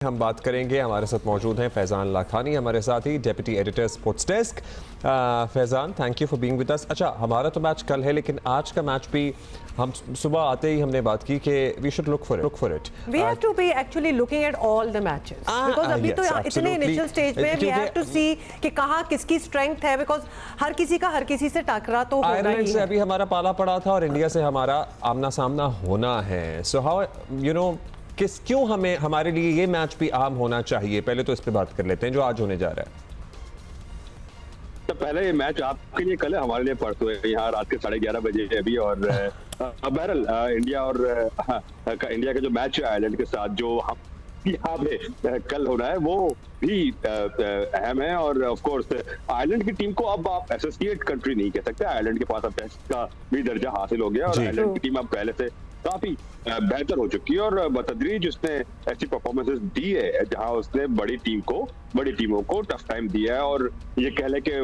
हम बात करेंगे। हमारे साथ मौजूद हैं फैज़ान लाखानी, हमारे साथ ही deputy editor sports desk. Faizan, thank you for being with us. अच्छा, हमारा तो मैच कल है, लेकिन आज का मैच भी हम सुबह आते ही हमने बात की कि we should look for it. We have to be actually looking at all the matches because अभी तो इतने इनिशियल स्टेज में we have to see कि कहाँ किसकी स्ट्रेंथ है, because हर किसी का हर किसी से टकरा तो होना ही आयरलैंड से है। अभी हमारा पाला पड़ा था और इंडिया से हमारा आमना सामना होना है। सो हाउ क्यों हमें हमारे लिए ये मैच भी आम होना चाहिए? पहले तो इस पे बात कर लेते हैं जो आज होने जा रहा है। तो पहले ये मैच आपके लिए कल है, हमारे लिए परसों है। यहाँ रात के 11:30 बजे है अभी। और बहरहाल इंडिया का जो मैच है आयरलैंड के साथ, जो यहाँ पे कल हो रहा है, वो भी अहम है। और ऑफ कोर्स आयरलैंड की टीम को अब आप एसोसिएट कंट्री नहीं कह सकते। आयरलैंड के पास अब टेस्ट का भी दर्जा हासिल हो गया और आयरलैंड की टीम अब पहले से काफी बेहतर हो चुकी है। और बतदरीज उसने ऐसी परफॉर्मेंसेस दी है जहां उसने बड़ी टीमों को टफ टाइम दिया है और ये कह ले कि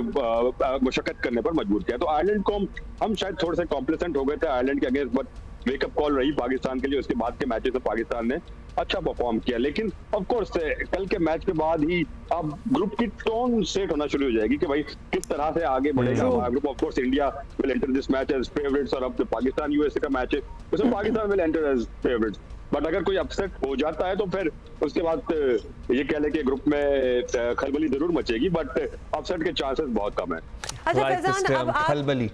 मुशक्कत करने पर मजबूर किया। तो आयरलैंड को हम शायद थोड़े से कॉम्प्लिसेंट हो गए थे आयरलैंड के अगेंस्ट, बट वेकअप कॉल रही पाकिस्तान के लिए। उसके बाद के मैचेस में पाकिस्तान ने अच्छा परफॉर्म किया, लेकिन ऑफ कोर्स कल के मैच के बाद ही अब ग्रुप की टोन सेट होना शुरू हो जाएगी कि भाई किस तरह से आगे बढ़ेगा हमारा ग्रुप। Of course India will enter this match as favourites और अब पाकिस्तान यूएसए का मैच है, उसमें Pakistan will enter as favourites. But अगर कोई अपसेट हो जाता है तो फिर उसके बाद ये कह ले कि ग्रुप में खलबली जरूर मचेगी, बट अपसेट के चांसेस बहुत कम है। अच्छा फैजान, अब खलबली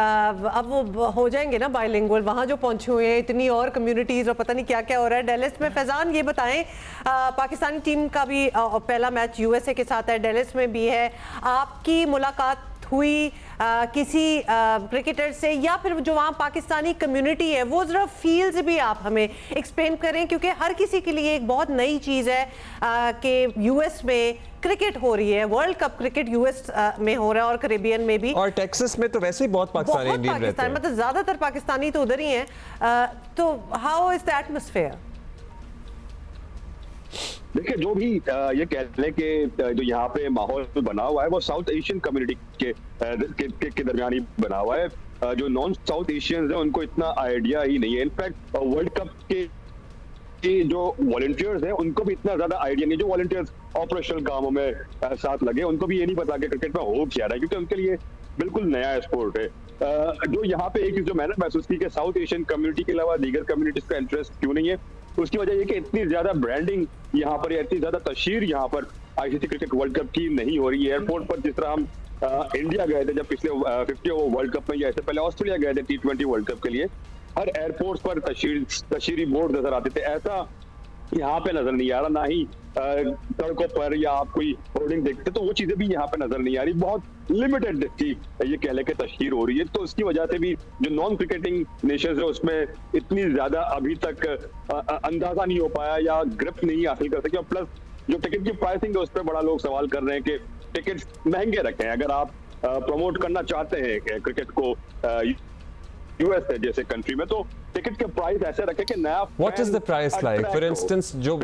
अब वो हो जाएंगे ना बाइलिंगुअल, वहाँ जो पहुंचे हुए हैं इतनी और कम्युनिटीज और पता नहीं क्या क्या हो रहा है डेलिस में। फैजान ये बताएं, पाकिस्तानी टीम का भी पहला मैच यूएसए के साथ है, डेलिस में भी है। आपकी मुलाकात हुई किसी क्रिकेटर से, या फिर जो वहाँ पाकिस्तानी कम्युनिटी है वो जरा फील्स भी आप हमें एक्सप्लेन करें, क्योंकि हर किसी के लिए एक बहुत नई चीज़ है कि यूएस में क्रिकेट हो रही है, वर्ल्ड कप क्रिकेट यूएस में हो रहा है और कैरेबियन में भी, और टेक्सास में तो वैसे ही बहुत पाकिस्तानी इंडियन रहते हैं, मतलब ज्यादातर पाकिस्तानी तो उधर ही हैं। तो हाउ इज द एटमॉस्फेयर? देखिए, जो भी ये कह लें कि जो यहाँ पे माहौल बना हुआ है वो साउथ एशियन कम्युनिटी के दरमियान ही बना हुआ है। जो नॉन साउथ एशियंस हैं उनको इतना आइडिया ही नहीं है। इनफैक्ट वर्ल्ड कप के जो वॉलंटियर्स हैं उनको भी इतना ज्यादा आइडिया नहीं। जो वॉलंटियर्स ऑपरेशनल कामों में साथ लगे, उनको भी ये नहीं पता कि क्रिकेट में हो क्या रहा है, क्योंकि उनके लिए बिल्कुल नया स्पोर्ट है। जो यहाँ पे एक चीज जो मैंने महसूस की कि साउथ एशियन कम्युनिटी के अलावा दीगर कम्युनिटीज का इंटरेस्ट क्यों नहीं है, उसकी वजह ये कि इतनी ज्यादा ब्रांडिंग यहाँ पर या इतनी ज्यादा तशहीर यहाँ पर आईसीसी क्रिकेट वर्ल्ड कप की नहीं हो रही है। एयरपोर्ट पर जिस तरह हम इंडिया गए थे जब पिछले 50 ओवर वर्ल्ड कप में, या इससे पहले ऑस्ट्रेलिया गए थे T20 वर्ल्ड कप के लिए, हर एयरपोर्ट पर तशहीरी बोर्ड नजर आते थे। ऐसा यहाँ पे नजर नहीं आ रहा, ना ही सड़कों पर या आप कोई होर्डिंग देखते तो वो चीजें भी यहाँ पे नजर नहीं आ रही। बहुत लिमिटेड की ये कह ले के तशहीर हो रही है। तो उसकी वजह से भी जो नॉन क्रिकेटिंग नेशंस है उसमें इतनी ज्यादा अभी तक अंदाजा नहीं हो पाया या ग्रिप नहीं हासिल कर सके। और प्लस जो टिकट की प्राइसिंग है उस पर बड़ा लोग सवाल कर रहे हैं कि टिकट महंगे रखे हैं। अगर आप प्रमोट करना चाहते हैं क्रिकेट को यूएस जैसे कंट्री में, तो टिकट के प्राइस ऐसे रखे कि नया what is the price like? For instance जो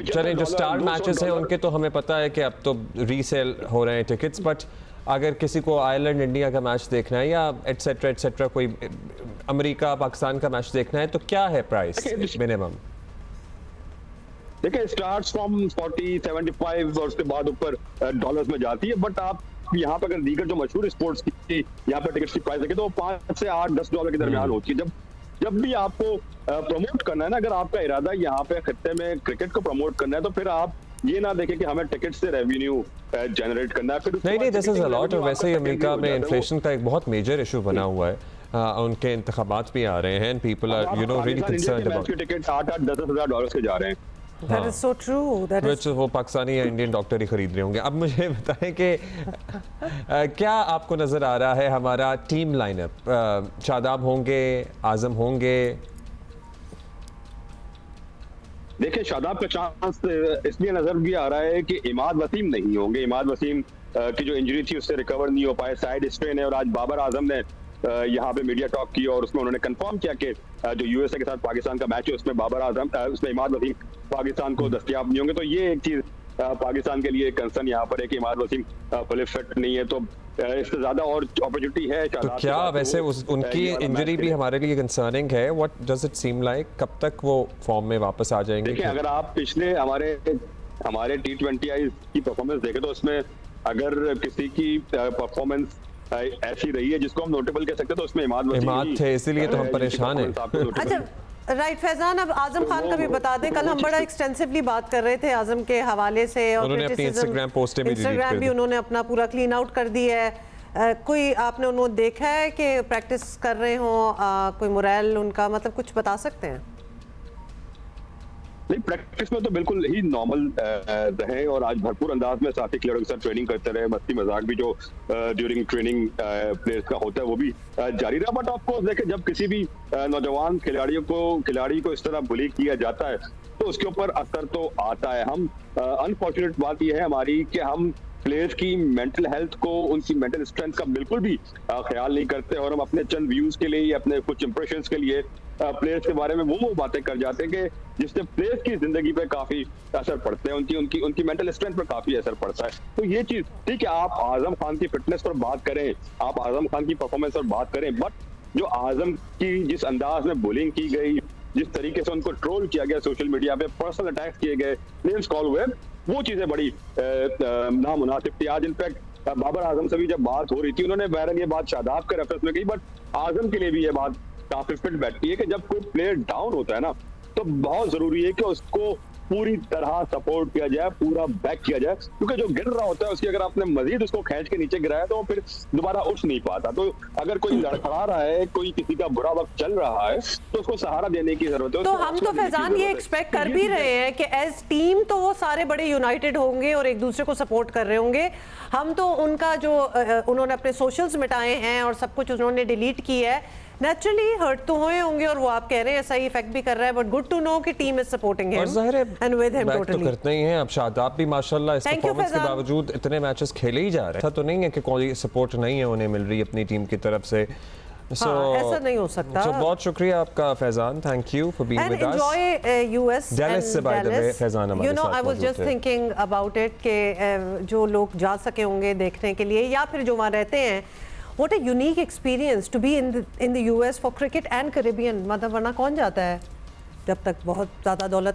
स्टार मैचेस हैं उनके तो हमें पता है कि अब तो रीसेल हो रहे हैं टिकट्स, बट अगर किसी को आयरलैंड इंडिया का मैच देखना है या एटसेट्रा कोई अमेरिका पाकिस्तान का मैच देखना है, तो क्या है प्राइस मिनिमम? देखिए, स्टार्ट्स फ्रॉम 40, 75 और उसके बाद ऊपर डॉलर्स में जाती है। बट आप यहाँ पे अगर दीगर जो मशहूर स्पोर्ट्स की यहाँ पे टिकट्स की प्राइस देखें तो 5 से 8, 10 डॉलर के दरमियान होती है। जब भी आपको प्रमोट करना है ना, अगर आपका इरादा यहाँ पे खत्ते में क्रिकेट को प्रमोट करना है, तो फिर आप ये ना देखें कि हमें टिकट से रेवेन्यू जनरेट करना है। फिर नहीं, दिस इज अ लॉट। और वैसे ही अमेरिका में इन्फ्लेशन का एक बहुत मेजर इशू बना हुआ है। उनके इंतखाबात भी आ रहे हैं, people are really concerned about ticket 8-10 हजार डॉलर के जा रहे हैं। That is so true. That is... वो पाकिस्तानी या इंडियन डॉक्टर ही खरीद रहे होंगे। अब मुझे बताएं कि क्या आपको नजर आ रहा है हमारा टीम लाइनअप? शादाब होंगे, आजम होंगे? देखिए, शादाब का चांस इसलिए नजर भी आ रहा है कि इमाद वसीम नहीं होंगे। इमाद वसीम की जो इंजरी थी उससे रिकवर नहीं हो पाए, साइड स्ट्रेन है। और आज बाबर आजम ने यहाँ पे मीडिया टॉक की और उसमें उन्होंने कंफर्म किया कि जो यूएसए के साथ पाकिस्तान का मैच है उसमें बाबर आजम उसमें इमाद वसीम पाकिस्तान को दस्तयाब नहीं होंगे। तो ये एक चीज पाकिस्तान के लिए कंसर्न यहाँ पर है कि इमाद वसीम फुल फिट नहीं है, तो इससे ज्यादा और अपॉर्चुनिटी है। तो क्या वैसे उनकी इंजरी भी हमारे लिए कंसर्निंग है? What does it seem like, कब तक वो फॉर्म में वापस आ जाएंगे? देखिए, अगर आप पिछले हमारे T20I की परफॉर्मेंस देखें तो उसमें अगर किसी की परफॉर्मेंस ऐसी रही है जिसको हम नोटेबल कह सकते हैं तो उसमें इमाद थे, इसीलिए तो हम परेशान हैं। अच्छा राइट फैजान, अब आजम खान का भी बता दें, कल हम बड़ा एक्सटेंसिवली बात कर रहे थे आजम के हवाले से, और उन्होंने अपनी इंस्टाग्राम भी उन्होंने अपना पूरा क्लीन आउट कर दिया है। कोई आपने उन्होंने देखा है कि प्रैक्टिस कर रहे हो, कोई मोरल उनका, मतलब कुछ बता सकते हैं? नहीं, प्रैक्टिस में तो बिल्कुल ही नॉर्मल रहे और आज भरपूर अंदाज में साथी खिलाड़ियों के साथ ट्रेनिंग करते रहे। मस्ती मजाक भी जो ड्यूरिंग ट्रेनिंग प्लेयर्स का होता है वो भी जारी रहा। बट ऑफकोर्स देखें, जब किसी भी नौजवान खिलाड़ी को इस तरह बुली किया जाता है तो उसके ऊपर असर तो आता है। हम अनफॉर्चुनेट बात यह है हमारी कि हम प्लेयर्स की मेंटल हेल्थ को, उनकी मेंटल स्ट्रेंथ का बिल्कुल भी ख्याल नहीं करते और हम अपने चंद व्यूज के लिए या अपने कुछ इंप्रेशंस के लिए प्लेयर्स के बारे में वो बातें कर जाते हैं कि जिससे प्लेयर्स की जिंदगी पे काफी असर पड़ते हैं, उनकी मेंटल स्ट्रेंथ पर काफी असर पड़ता है। तो ये चीज ठीक है, आप आजम खान की फिटनेस पर बात करें, आप आजम खान की परफॉर्मेंस पर बात करें, बट जो आजम की जिस अंदाज में बुलिंग की गई, जिस तरीके से उनको ट्रोल किया गया सोशल मीडिया पे, पर्सनल अटैक्स किए गए, नेम्स कॉल हुए, वो चीजें बड़ी नामुनासिब थी। आज इनफैक्ट बाबर आजम से भी जब बात हो रही थी, उन्होंने बहरन ये बात शादाब के रेफरेंस में कही, बट आजम के लिए भी ये बात काफी फिट बैठती है कि जब कोई प्लेयर डाउन होता है ना, तो बहुत जरूरी है कि उसको पूरी तरह सपोर्ट किया जाए, पूरा बैक किया जाए, क्योंकि जो गिर रहा होता है उसकी अगर आपने मजीद उसको खींच के नीचे गिराया तो फिर दोबारा उठ नहीं पाता। तो अगर कोई लड़खड़ा रहा है, कोई किसी का बुरा वक्त चल रहा है, तो उसको सहारा देने की जरूरत है। तो हम तो फैजान ये एक्सपेक्ट कर भी रहे हैं कि एज टीम तो वो सारे बड़े यूनाइटेड होंगे और एक दूसरे को सपोर्ट कर रहे होंगे। हम तो उनका जो उन्होंने अपने सोशल्स मिटाए हैं और सब कुछ उन्होंने डिलीट किया है, नेचुरली हर्ट तो हुए होंगे, और वो आप कह रहे हैं ऐसा ही इफेक्ट भी कर रहा है, बट गुड टू नो कि team is supporting him and with him totally. तो करते ही हैं। अब शादाब भी माशाल्लाह इस परफॉर्मेंस के बावजूद इतने मैचेस खेले ही जा रहे हैं। ऐसा तो नहीं है कि कोई सपोर्ट नहीं है उन्हें मिल रही अपनी टीम की तरफ से। ऐसा नहीं हो सकता। बहुत शुक्रिया आपका Faizan, thank you for being with us. Enjoy US Dallas से बाय द वे फैजान हमारे साथ। I was just thinking about it कि जो लोग जा सके होंगे देखने के लिए या फिर जो वहाँ रहते हैं, what a unique experience to be in the US for cricket and Caribbean। मतलब वरना कौन जाता है जब तक बहुत ज़्यादा दौलत ना